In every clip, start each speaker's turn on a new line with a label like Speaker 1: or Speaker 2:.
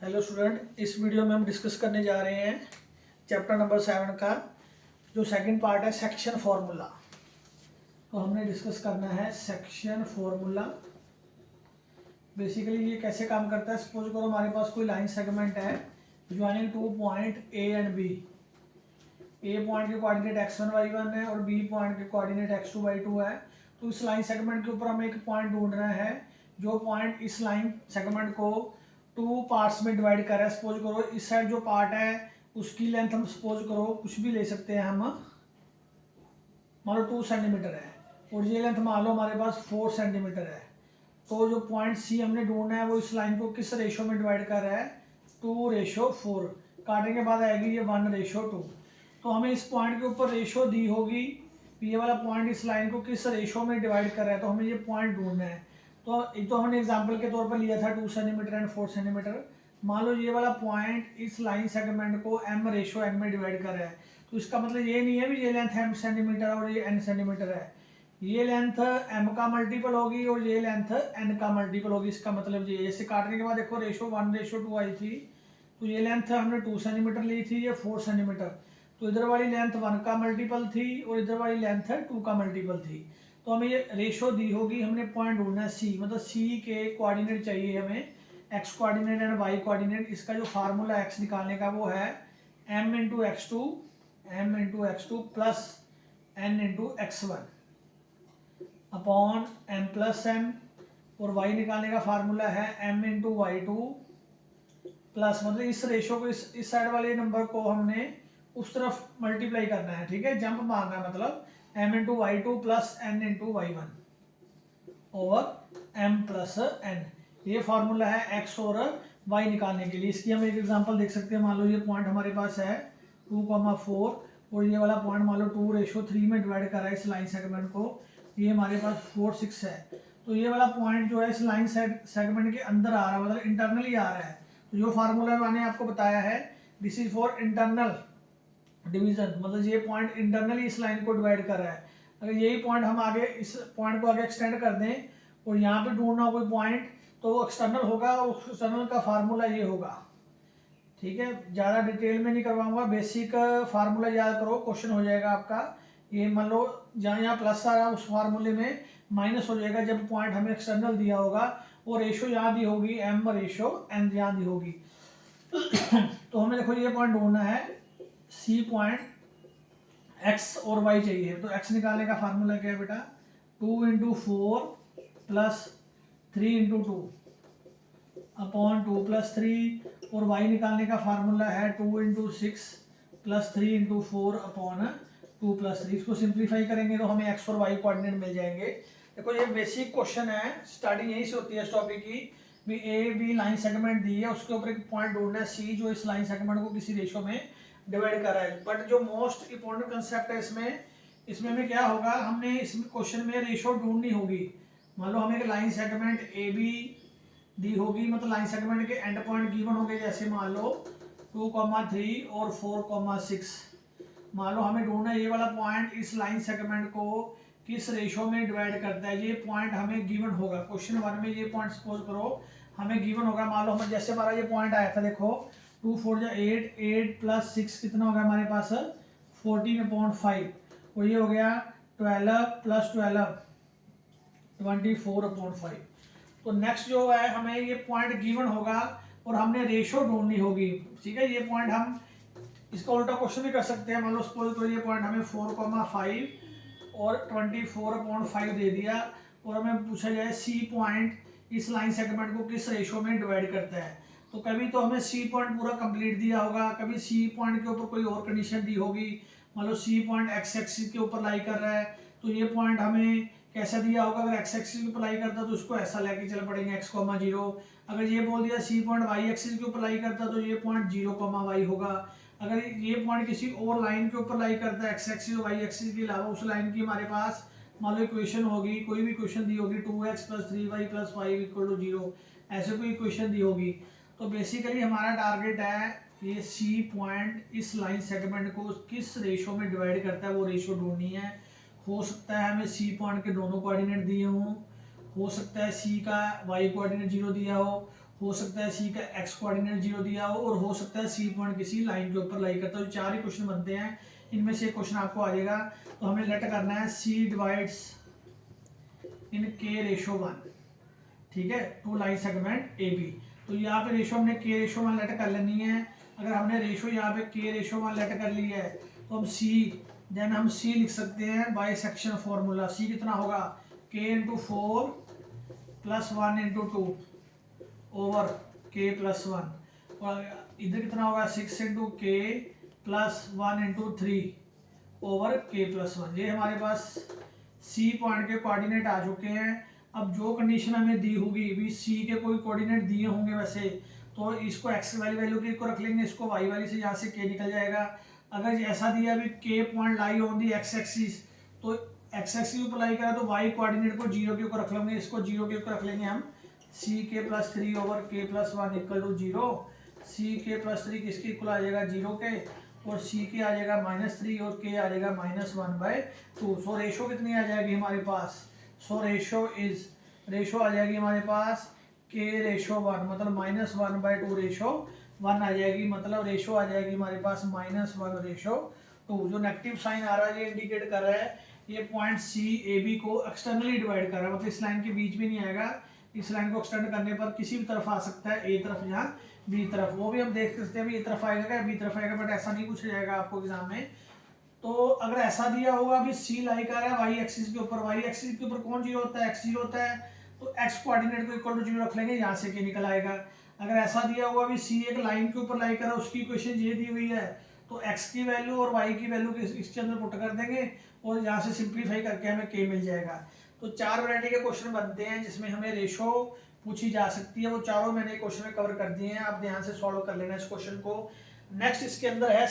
Speaker 1: Hello student, इस video में हम डिस्कस करने जा रहे हैं चैप्टर नंबर 7 का जो सेकंड पार्ट है सेक्शन फार्मूला। तो हमने डिस्कस करना है सेक्शन फार्मूला। बेसिकली ये कैसे काम करता है। सपोज करो हमारे पास कोई लाइन सेगमेंट है joining two point A and B. A point के कोऑर्डिनेट x1 y1 है और बी पॉइंट के कोऑर्डिनेट x2 y2 है। तो इस लाइन सेगमेंट के ऊपर हम एक पॉइंट ढूंढ रहे हैं जो पॉइंट इस लाइन सेगमेंट को टू पार्ट्स में डिवाइड कर रहा है। सपोज करो इस साइड जो पार्ट है उसकी लेंथ हम सपोज करो कुछ भी ले सकते हैं हम, मान लो 2 सेंटीमीटर है और ये लेंथ मान लो हमारे पास 4 सेंटीमीटर है। तो जो पॉइंट सी हमने ढूंढना है वो इस लाइन को किस रेशो में डिवाइड कर रहा है, 2:4। काटने के बाद आएगी ये 1:2। तो हमें इस पॉइंट के ऊपर रेशो दी होगी, ये वाला पॉइंट इस लाइन को किस रेशो में डिवाइड कर रहा है, तो हमें ये पॉइंट ढूंढना है। तो एक तो हमने एग्जांपल के तौर पर लिया था 2 सेंटीमीटर एंड 4 सेंटीमीटर। मान लो ये वाला पॉइंट इस लाइन सेगमेंट को m/n में डिवाइड कर रहा है। तो इसका मतलब ये नहीं है भी ये लेंथ m सेंटीमीटर और ये n सेंटीमीटर है। ये लेंथ m का मल्टीपल होगी और ये लेंथ n का मल्टीपल होगी। इसका मतलब ये ऐसे काटने के बाद देखो रेशो 1:2 आई थी। तो ये लेंथ हमने 2 सेंटीमीटर ली थी, ये 4 सेंटीमीटर। तो इधर वाली लेंथ 1 का मल्टीपल थी और इधर वाली लेंथ 2 का मल्टीपल थी। तो हमें ये रेशो दी होगी, हमने पॉइंट ढूंढना है सी, मतलब सी के कोऑर्डिनेट चाहिए हमें, X coordinate and Y coordinate. इसका जो फार्मूला एक्स निकालने का वो है m×x2 plus n×x1 upon m+n। और y निकालने का फार्मूला है m×y2 प्लस, मतलब इस रेशो को इस साइड वाले नंबर को हमने उस तरफ मल्टीप्लाई करना है, ठीक है, जंप मारना है, मतलब m×y2 plus n×y1 over m+n। ये फार्मूला है x और y निकालने के लिए। इसकी हम एक एग्जांपल देख सकते हैं। मान लो ये पॉइंट हमारे पास है 2,4 और ये वाला पॉइंट मान लो 2:3 में डिवाइड कर रहा है इस लाइन सेगमेंट को। ये हमारे पास 4, 6 है। तो ये वाला पॉइंट जो है इस लाइन सेगमेंट के अंदर आ रहा है, मतलब इंटरनली आ रहा है। तो जो फार्मूला मैंने आपको बताया है this is for internal division, मतलब ये पॉइंट इंटरनली इस लाइन को डिवाइड कर रहा है। अगर यही पॉइंट हम आगे इस पॉइंट को आगे एक्सटेंड कर दें और यहाँ पे ढूंढना हो कोई पॉइंट तो वो एक्सटर्नल होगा और एक्सटर्नल का फार्मूला ये होगा, ठीक है। ज़्यादा डिटेल में नहीं करवाऊंगा, बेसिक फार्मूला याद करो, क्वेश्चन हो जाएगा आपका। ये मान लो जहाँ यहाँ प्लस आ रहा है उस फार्मूले में माइनस हो जाएगा जब पॉइंट हमें एक्सटर्नल दिया होगा। वो रेशो यहाँ दी होगी m/n यहाँ दी होगी। तो हमें देखो ये पॉइंट ढूंढना है, सी पॉइंट x और y चाहिए। तो x निकालने का फार्मूला क्या है बेटा, 2×4 प्लस 3×2 अपॉन 2+3। और y निकालने का फार्मूला है 2×6 प्लस 3×4 अपॉन 2+3। इसको सिंप्लीफाई करेंगे तो हमें x और y कोऑर्डिनेट मिल जाएंगे। देखो ये बेसिक क्वेश्चन है, स्टार्टिंग यहीं से होती है इस टॉपिक की भी। ए बी लाइन सेगमेंट दी है, उसके ऊपर एक पॉइंट ढूंढना है सी जो इस लाइन सेगमेंट को किसी रेशो में डिवाइड कर रहा है। बट जो मोस्ट इंपॉर्टेंट कंसेप्ट है इसमें हमें क्या होगा, हमने इस क्वेश्चन में रेशो ढूंढनी होगी। मान लो हमें एक line segment A be the होगी, मतलब लाइन सेगमेंट के एंड पॉइंट गिवन होंगे, जैसे मान लो 2,3 और 4,6। मान लो हमें ढूंढना है ये वाला पॉइंट इस लाइन सेगमेंट को किस रेशो में डिवाइड करता है। ये पॉइंट हमें गिवन होगा क्वेश्चन 1 में। ये पॉइंट सपोज करो हमें गिवन होगा। मान लो हम जैसे हमारा ये पॉइंट आया था, देखो 2 4 8, 8 प्लस 6 कितना हो गया हमारे पास 14/5 और ये हो गया 12 प्लस 12 24/5। तो नेक्स्ट जो है हमें ये पॉइंट गिवन होगा और हमने रेशो ढूंढनी होगी, ठीक है। ये पॉइंट हम इसका उल्टा क्वेश्चन भी कर सकते हैं। मान लो सपोज करो ये पॉइंट हमें 4,5 और 24/5 दे दिया और हमें पूछा जाए सी पॉइंट इस लाइन सेगमेंट को किस रेशो में डिवाइड करता है। तो कभी तो हमें सी पॉइंट पूरा कंप्लीट दिया होगा, कभी सी पॉइंट के ऊपर कोई और कंडीशन दी होगी। मान लो सी पॉइंट एक्स एक्सिस के ऊपर लाई कर रहा है तो ये पॉइंट हमें कैसा दिया होगा, अगर एक्स एक्सिस के ऊपर लाई करता तो उसको ऐसा लेके चल पड़ेंगे x,0। अगर ये बोल दिया सी पॉइंट वाई एक्सिस के ऊपर लाई करता तो ये पॉइंट 0,y होगा। अगर ये पॉइंट किसी और लाइन के ऊपर लाई करता है एक्स एक्सिस और वाई एक्सिस के अलावा, उस लाइन की हमारे पास मान लो इक्वेशन होगी, कोई भी इक्वेशन दी होगी 2x + 3y + 5 = 0, ऐसे कोई इक्वेशन दी होगी। तो बेसिकली हमारा टारगेट है ये सी पॉइंट इस लाइन सेगमेंट को किस रेशो में डिवाइड करता है, वो रेशो ढूंढनी है। हो सकता है हमें सी पॉइंट के दोनों कोऑर्डिनेट दिए हों, हो सकता है सी का वाई कोऑर्डिनेट 0 दिया हो, हो सकता है सी का एक्स कोऑर्डिनेट 0 दिया हो, और हो सकता है सी पॉइंट किसी लाइन के ऊपर लाई करता हो। चार ही क्वेश्चन बनते हैं, इनमें से एक क्वेश्चन आपको आ जाएगा। तो हमें लेट करना है सी डिवाइड्स इन के रेशो 1, ठीक है, to line segment A B. तो यहाँ पे रेशो हमने के रेशो 1 लेट कर लेनी है। अगर हमने रेशो यहाँ पे के रेशो 1 लेट कर ली है तो हम सी, देन हम सी लिख सकते हैं बाय सेक्शन फॉर्मूला। सी कितना होगा, के इंटू 4 प्लस 1 इंटू 2 ओवर के प्लस 1, और इधर कितना होगा 6 इंटू के प्लस 1 इंटू 3 ओवर के प्लस 1। ये हमारे पास सी पॉइंट के कोऑर्डिनेट आ चुके हैं। अब जो कंडीशन हमें दी होगी, भी सी के कोई कोऑर्डिनेट दिए होंगे वैसे, तो इसको एक्स वाली वैल्यू की को रख लेंगे, इसको वाई वाली से यहाँ से के निकल जाएगा। अगर ऐसा दिया भी के point lie on the x axis, तो एक्स एक्सिस ऊपर लाई करा तो वाई कोऑर्डिनेट को 0 के ऊपर रख लेंगे, इसको 0 के ऊपर रख लेंगे हम। सी के प्लस 3 ओवर के प्लस 1 इक्वल टू 0। सी के प्लस 3 किसके इक्वल आ जाएगा 0 के, और सी के आ जाएगा -3 और के आ जाएगा -1/2। सो रेशो कितनी आ जाएगी हमारे पास, सो रेशो आ जाएगी हमारे पास के रेशो 1, मतलब -1/2 रेशो 1 आ जाएगी। मतलब रेशो आ जाएगी हमारे पास -1 रेशो 2। जो नेगेटिव साइन आ रहा है ये इंडिकेट कर रहा है ये पॉइंट सी ए बी को एक्सटर्नली डिवाइड कर रहा है, मतलब इस लाइन के बीच में नहीं आएगा। इस लाइन को एक्सटेंड करने पर किसी भी तरफ आ सकता है, ए तरफ या बी तरफ। वो भी हम देख सकते हैं भी ए तरफ आएगा क्या बी तरफ आएगा, बट ऐसा नहीं पूछा जाएगा आपको एग्जाम में। तो अगर ऐसा दिया होगा भी सी लाई कर रहा है वाई एक्सिस के ऊपर, वाई एक्सिस के ऊपर कौन 0 होता है, एक्स 0 होता है, तो एक्स कोऑर्डिनेट को इक्वल टू 0 रख लेंगे, यहाँ से के निकल आएगा। अगर ऐसा दिया हुआ भी सी एक लाइन के ऊपर लाई कर रहा है, उसकी इक्वेशन ये दी हुई है, तो एक्स की वैल्यू और वाई की वैल्यू इसके अंदर पुट कर देंगे, और यहाँ से सिंप्लीफाई करके हमें के मिल जाएगा। तो 4 वैरायटी के क्वेश्चन बनते हैं जिसमें हमें रेशो पूछी जा सकती है, वो चारों मैंने क्वेश्चन में कवर कर दिए हैं। आप ध्यान से सॉल्व कर लेना इस क्वेश्चन को। नेक्स्ट इसके अंदर है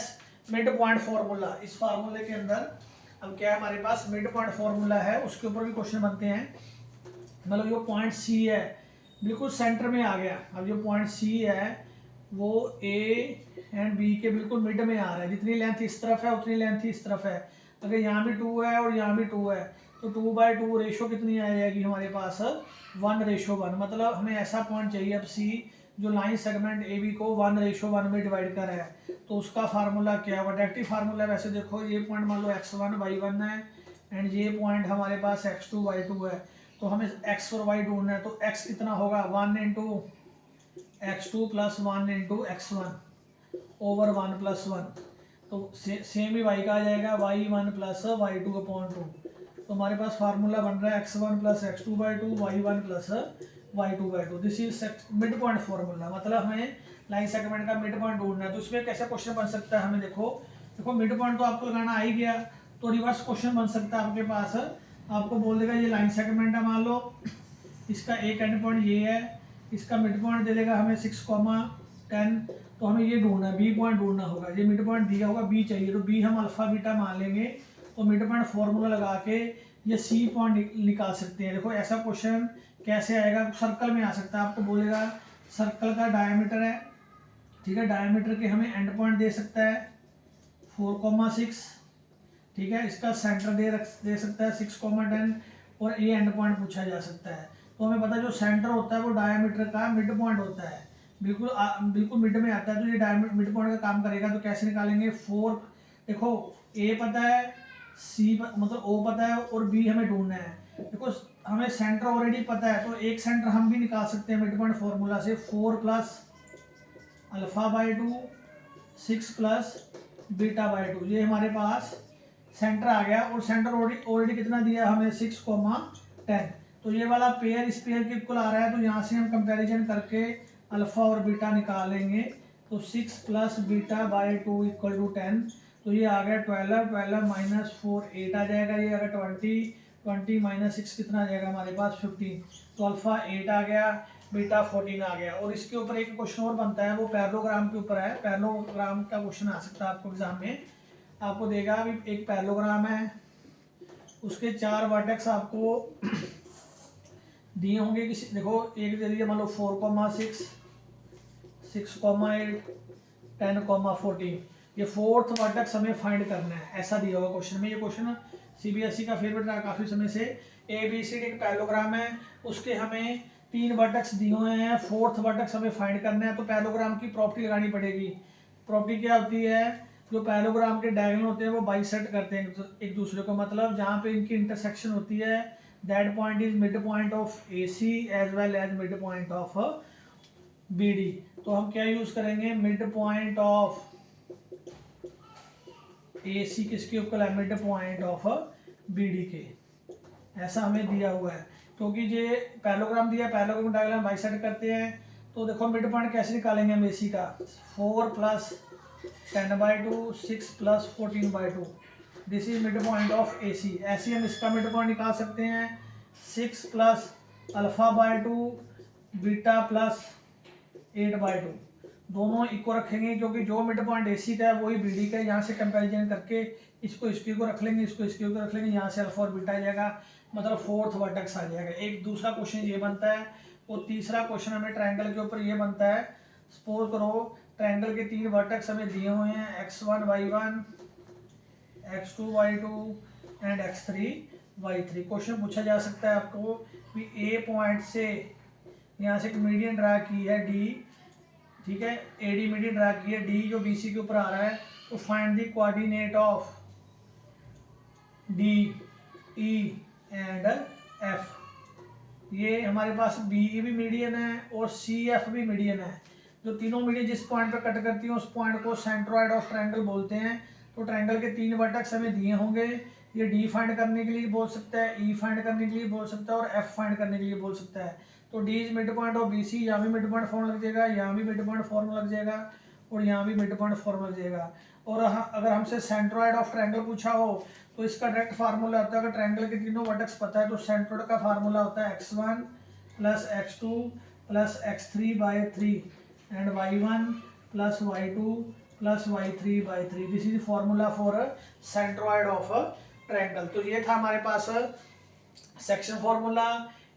Speaker 1: मिड पॉइंट फॉर्मूला। इस फार्मूले के अंदर अब क्या है हमारे पास मिड पॉइंट फॉर्मूला है, उसके ऊपर भी क्वेश्चन बनते हैं। मतलब जो पॉइंट सी है बिल्कुल सेंटर में आ गया। अब जो पॉइंट सी है वो ए एंड बी के बिल्कुल मिड में आ रहा है, जितनी लेंथ इस तरफ है उतनी लेंथ इस तरफ है। अगर यहाँ भी 2 है और यहाँ भी 2 है, तो 2/2 रेशो कितनी आ जाएगी हमारे पास 1:1। मतलब हमें ऐसा पॉइंट चाहिए अब सी जो लाइन सेगमेंट ए बी को 1:1 में डिवाइड कर रहा है। तो उसका फार्मूला क्या है, डायरेक्टिव फार्मूला। वैसे देखो ये पॉइंट मान लो x1 y1 है, एंड ये पॉइंट हमारे पास x2 y2 है। तो हमें x और y ढूंढना है, तो x कितना होगा 1 × x2 + 1 × x1 ओवर 1 + 1। तो सेम ही y का आ जाएगा y1 + y2/2। तो हमारे पास फार्मूला बन रहा है x1 + x2/2 y1 + y2/2। This is mid point formula. मतलब हमें लाइन सेगमेंट का मिड पॉइंट ढूंढना है। तो इसमें कैसा क्वेश्चन बन सकता है हमें, देखो मिड पॉइंट तो आपको लगाना आ ही गया, तो रिवर्स क्वेश्चन बन सकता है आपके पास। आपको बोल देगा ये लाइन सेगमेंट है, मान लो इसका एक एंड पॉइंट ये है, इसका मिड पॉइंट दे देगा हमें 6,10। तो हमें ये ढूंढना है, बी पॉइंट ढूंढना होगा। ये मिड पॉइंट दिया होगा, बी चाहिए, तो बी हम अल्फा बीटा मान लेंगे। तो मिड पॉइंट फॉर्मूला लगा के ये सी पॉइंट निकाल सकते हैं। देखो ऐसा क्वेश्चन कैसे आएगा, सर्कल में आ सकता है। आपको बोलेगा सर्कल का डायमीटर है, ठीक है, डायमीटर के हमें एंड पॉइंट दे सकता है 4,6, ठीक है, इसका सेंटर दे सकता है 6,10, और ये एंड पॉइंट पूछा जा सकता है। तो हमें पता है जो सेंटर होता है वो डायमीटर का मिड पॉइंट होता है, बिल्कुल मिड में आता है। तो ये डायमीटर मिड पॉइंट का काम करेगा। तो कैसे निकालेंगे 4, देखो ए पता है, सी मतलब ओ पता है, और बी हमें ढूंढना है। देखो हमें सेंटर ऑलरेडी पता है, तो एक सेंटर हम भी निकाल सकते हैं मिड पॉइंट फॉर्मूला से। 4 + α/2 6 + β/2, ये हमारे पास सेंटर आ गया। और सेंटर ऑलरेडी कितना दिया हमें 6,10। तो ये वाला पेयर इस पेयर के इक्वल आ रहा है, तो यहाँ से हम कंपैरिजन करके अल्फा और बीटा निकालेंगे। तो 6 + β/2 = 10। तो ये आ गया 12, 12 - 4 8 आ जाएगा। ये अगर 20 20 - 6 कितना आ जाएगा हमारे पास 15। तो अल्फा 8 आ गया, बीटा 14 आ गया। और इसके ऊपर एक क्वेश्चन और बनता है, वो पैरेललोग्राम के ऊपर है। पैरेललोग्राम का क्वेश्चन आ सकता है आपको एग्जाम में। आपको देगा अभी एक पैरेललोग्राम है, उसके 4 वर्टेक्स आपको दिए होंगे। किसी देखो एक दे दिया मान लो 4,6 6,8 10,14। ये फोर्थ वर्टेक्स हमें फाइंड करना है, ऐसा दिया होगा क्वेश्चन में। ये क्वेश्चन सीबीएसई का फेवरेट रहा काफी समय से। ABCD एक पैरेललोग्राम है, उसके हमें 3 वर्टेक्स दिए हुए हैं, 4th वर्टेक्स हमें फाइंड करना है, तो पैरेललोग्राम की प्रॉपर्टी लगानी पड़ेगी। प्रॉपर्टी क्या होती है, जो पैरेललोग्राम के डायगोनल होते हैं वो बाइसेक्ट करते हैं एक दूसरे को, मतलब जहाँ पे इनकी इंटरसेक्शन होती है that point is mid point of AC as well as mid point of BD। तो हम क्या यूज करेंगे, मिड पॉइंट ऑफ AC किसके इक्वल है, मिड पॉइंट ऑफ BD के, ऐसा हमें दिया हुआ है। क्योंकि ये पैरेललोग्राम दिया, पैरेललोग्राम डायग्राम बाइसेक्ट करते हैं, तो देखो मिड पॉइंट कैसे निकालेंगे हम AC का, 4 + 10/2 6 + 14/2, this is mid point of AC। ऐसे हम इसका मिड पॉइंट निकाल सकते हैं 6 + α/2 बीटा + 8/2, दोनों इक्वल रखेंगे, क्योंकि जो मिड पॉइंट AC का है वही BD का है। यहाँ से कंपैरिजन करके इसको इसके को रख लेंगे, इसको इसके को रख लेंगे, यहाँ से अल्फा और बीटा आ जाएगा, मतलब 4th वर्टेक्स आ जाएगा। एक दूसरा क्वेश्चन ये बनता है, और तीसरा क्वेश्चन हमें ट्रायंगल के ऊपर ये बनता है। सपोज करो ट्रायंगल के 3 वर्टेक्स हमें दिए हुए हैं, x1 y1 x2 y2 and x3 y3। Question पूछा जा सकता है आपको कि A पॉइंट से यहाँ से एक मीडियन ड्रा की है D, ठीक है, AD मीडियन ड्रा की है, D जो BC के ऊपर आ रहा है, तो find the coordinate of D E and F। ये हमारे पास BE भी मीडियन है और CF भी मीडियन है, जो तीनों मीडियन जिस पॉइंट पर कट करती हैं उस पॉइंट को सेंट्रोइड ऑफ ट्रायंगल बोलते हैं। तो ट्रायंगल के 3 वर्टेक्स हमें दिए होंगे, ये D फाइंड करने के लिए बोल सकता है, E फाइंड करने के लिए बोल सकता है और F फाइंड करने के लिए बोल सकता है। तो D is mid point of BC, यहाँ भी मिड पॉइंट फॉर्म लग जाएगा, यहाँ भी मिड पॉइंट फॉर्म लग जाएगा और यहाँ भी मिड पॉइंट फॉर्म लग जाएगा। और अगर हमसे सेंट्रोइड ऑफ ट्रायंगल पूछा हो तो इसका डायरेक्ट फार्मूला होता है, अगर ट्रायंगल के तीनों वर्टेक्स पता है तो सेंट्रोइड का फार्मूला होता है x1 + x2 + x3/3 and y1 + y2 + y3/3, this is formula for centroid of triangle. तो ये था हमारे पास सेक्शन फार्मूला।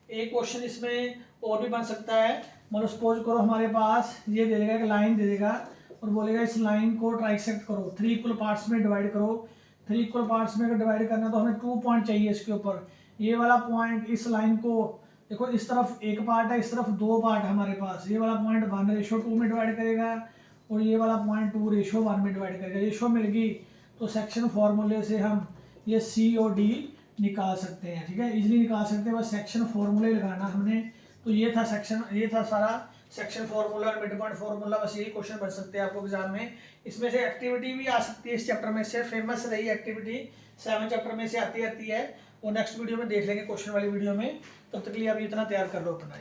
Speaker 1: एक क्वेश्चन इसमें और भी बन सकता है, मतलब सपोज करो हमारे पास ये दे देगा, एक लाइन दे देगा और बोलेगा इस लाइन को ट्राइसेक्ट करो, 3 इक्वल पार्ट्स में डिवाइड करो। 3 इक्वल पार्ट्स में अगर डिवाइड करना है तो हमें 2 पॉइंट चाहिए इसके ऊपर। ये वाला पॉइंट इस लाइन को देखो, इस तरफ 1 पार्ट है, इस तरफ 2 पार्ट है हमारे पास, ये वाला पॉइंट 1:2 में डिवाइड करेगा और ये वाला पॉइंट 2:1 में डिवाइड करेगा। रेशो मिल गई तो सेक्शन फॉर्मूले से हम ये C और D निकाल सकते हैं, ठीक है, इजीली निकाल सकते हैं, बस सेक्शन फॉर्मूले लगाना हमने। तो ये था सेक्शन, ये था सारा सेक्शन फार्मूला और मिड पॉइंट फार्मूला, बस यही क्वेश्चन बन सकते हैं आपको एग्जाम में। इसमें से एक्टिविटी भी आ सकती है इस चैप्टर में से, फेमस रही एक्टिविटी 7 चैप्टर में से आती है, और नेक्स्ट वीडियो में देख लेंगे क्वेश्चन वाली वीडियो में। तब तक के लिए अभी इतना तैयार कर लो अपना।